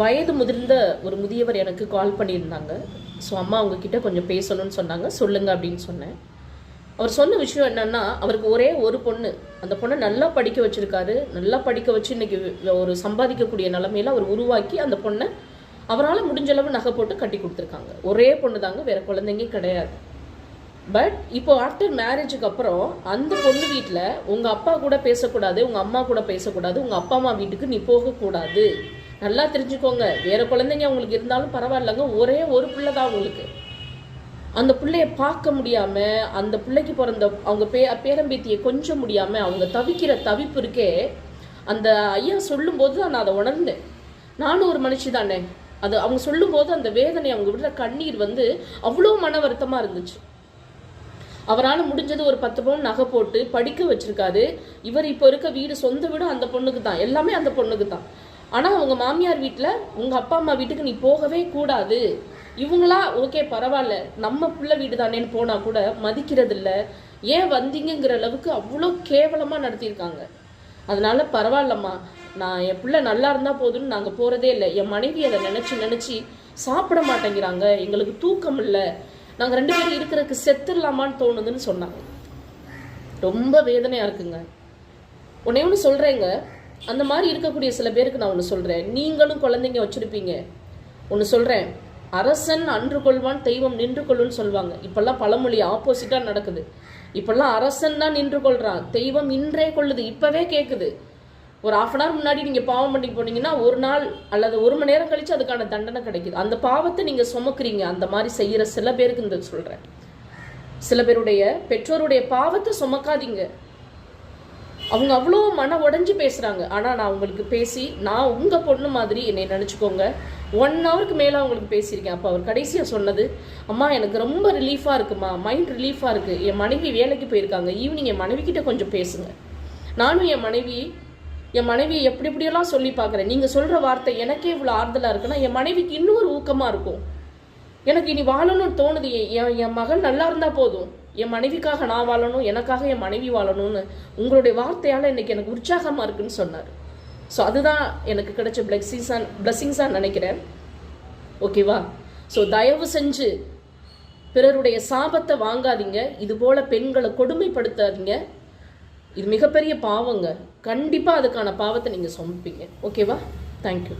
வயது முதிர்ந்த ஒரு முதியவர் எனக்கு கால் பண்ணியிருந்தாங்க. ஸோ அம்மா அவங்கக்கிட்ட கொஞ்சம் பேசணும்னு சொன்னாங்க. சொல்லுங்க அப்படின்னு சொன்னேன். அவர் சொன்ன விஷயம் என்னன்னா, அவருக்கு ஒரே ஒரு பொண்ணு. அந்த பொண்ணை நல்லா படிக்க வச்சிருக்காரு. நல்லா படிக்க வச்சு இன்னைக்கு ஒரு சம்பாதிக்கக்கூடிய நிலைமையில அவர் உருவாக்கி அந்த பொண்ணை அவரால் முடிஞ்ச அளவு நகை போட்டு கட்டி கொடுத்துருக்காங்க. ஒரே பொண்ணு தாங்க, வேற குழந்தைங்க கிடையாது. பட் இப்போ ஆஃப்டர் மேரேஜுக்கு அப்புறம் அந்த பொண்ணு வீட்டில் உங்கள் அப்பா கூட பேசக்கூடாது, உங்கள் அம்மா கூட பேசக்கூடாது, உங்கள் அப்பா அம்மா வீட்டுக்கு நீ போகக்கூடாது, நல்லா தெரிஞ்சுக்கோங்க, வேற குழந்தைங்க உங்களுக்கு இருந்தாலும் பரவாயில்லைங்க, ஒரே ஒரு பிள்ளை தான் உங்களுக்கு. அந்த பிள்ளைய பார்க்க முடியாமல், அந்த பிள்ளைக்கு பிறந்த அவங்க பேரம்பேத்தியை கொஞ்சம் முடியாமல் அவங்க தவிக்கிற தவிப்பு இருக்கே, அந்த ஐயா சொல்லும்போது நான் அதை உணர்ந்தேன். நானும் ஒரு மனுஷி தானே. அது அவங்க சொல்லும்போது அந்த வேதனை, அவங்க விடுற கண்ணீர் அவ்வளோ மன வருத்தமாக இருந்துச்சு. அவரால் முடிஞ்சது ஒரு 10 பவுன் நகை போட்டு படிக்க வச்சிருக்காரு. இவர் இப்போ இருக்க வீடு, சொந்த வீடு அந்த பொண்ணுக்கு தான், எல்லாமே அந்த பொண்ணுக்கு தான். ஆனால் அவங்க மாமியார் வீட்டில் உங்கள் அப்பா அம்மா வீட்டுக்கு நீ போகவே கூடாது, இவங்களா ஓகே பரவாயில்ல நம்ம பிள்ளை வீடு தானேன்னு போனால் கூட மதிக்கிறது இல்லை, ஏன் வந்தீங்கிற அளவுக்கு அவ்வளோ கேவலமாக நடத்தியிருக்காங்க. அதனால பரவாயில்லம்மா, நான் என் பிள்ளை நல்லா இருந்தால் போதுன்னு நாங்கள் போகிறதே இல்லை. என் மனைவி அதை நினச்சி சாப்பிட மாட்டேங்கிறாங்க, எங்களுக்கு தூக்கம் இல்லை, நாங்கள் 2 பேரும் இருக்கிறதுக்கு செத்துடலாமான்னு தோணுதுன்னு சொன்னாங்க. ரொம்ப வேதனையாக இருக்குங்க. ஒன்று சொல்கிறேங்க, அந்த மாதிரி இருக்கக்கூடிய சில பேருக்கு நான் ஒன்று சொல்கிறேன். நீங்களும் குழந்தைங்க வச்சுருப்பீங்க. ஒன்று சொல்கிறேன், அரசன் அன்று கொள்வான், தெய்வம் நின்று கொள்ளுன்னு சொல்லுவாங்க. இப்போல்லாம் பழமொழி ஆப்போசிட்டாக நடக்குது. இப்போல்லாம் அரசன் தான் நின்று கொள்கிறான், தெய்வம் இன்றே கொள்ளுது. இப்போவே கேட்குது. ஒரு 1/2 hour முன்னாடி நீங்கள் பாவம் பண்ணி போனீங்கன்னா ஒரு நாள் அல்லது 1 மணி நேரம் கழித்து அதுக்கான தண்டனை கிடைக்குது. அந்த பாவத்தை நீங்கள் சுமக்குறீங்க. அந்த மாதிரி செய்கிற சில பேருக்கு இந்த சொல்கிறேன், சில பேருடைய பெற்றோருடைய பாவத்தை சுமக்காதீங்க. அவங்க அவ்வளோ மன உடஞ்சி பேசுகிறாங்க. ஆனால் நான் உங்களுக்கு பேசி, நான் உங்கள் பொண்ணு மாதிரி என்னை நினச்சிக்கோங்க. 1 hourக்கு மேலே அவங்களுக்கு பேசியிருக்கேன். அப்போ அவர் கடைசியாக சொன்னது, அம்மா எனக்கு ரொம்ப ரிலீஃபாக இருக்குமா, மைண்ட் ரிலீஃபாக இருக்குது, என் மனைவி வேலைக்கு போயிருக்காங்க, ஈவினிங் என் மனைவிக்கிட்ட கொஞ்சம் பேசுங்க. நானும் என் மனைவியை எப்படியெல்லாம் சொல்லி பார்க்குறேன். நீங்கள் சொல்கிற வார்த்தை எனக்கே இவ்வளோ ஆறுதலாக இருக்குன்னா என் மனைவிக்கு இன்னொரு ஊக்கமாக இருக்கும். எனக்கு இனி வாழணும்னு தோணுது. என் மகள் நல்லா இருந்தால் போதும், என் மனைவிக்காக நான் வாழணும், எனக்காக என் மனைவி வாழணும்னு உங்களுடைய வார்த்தையால் இன்றைக்கி எனக்கு உற்சாகமாக இருக்குன்னு சொன்னார். ஸோ அதுதான் எனக்கு கிடைச்ச பிளெஸிங்ஸாக நினைக்கிறேன். ஓகேவா? ஸோ தயவு செஞ்சு பிறருடைய சாபத்தை வாங்காதீங்க. இதுபோல் பெண்களை கொடுமைப்படுத்தாதீங்க. இது மிகப்பெரிய பாவங்க. கண்டிப்பாக அதுக்கான பாவத்தை நீங்கள் சுமப்பீங்க. ஓகேவா? தேங்க்யூ.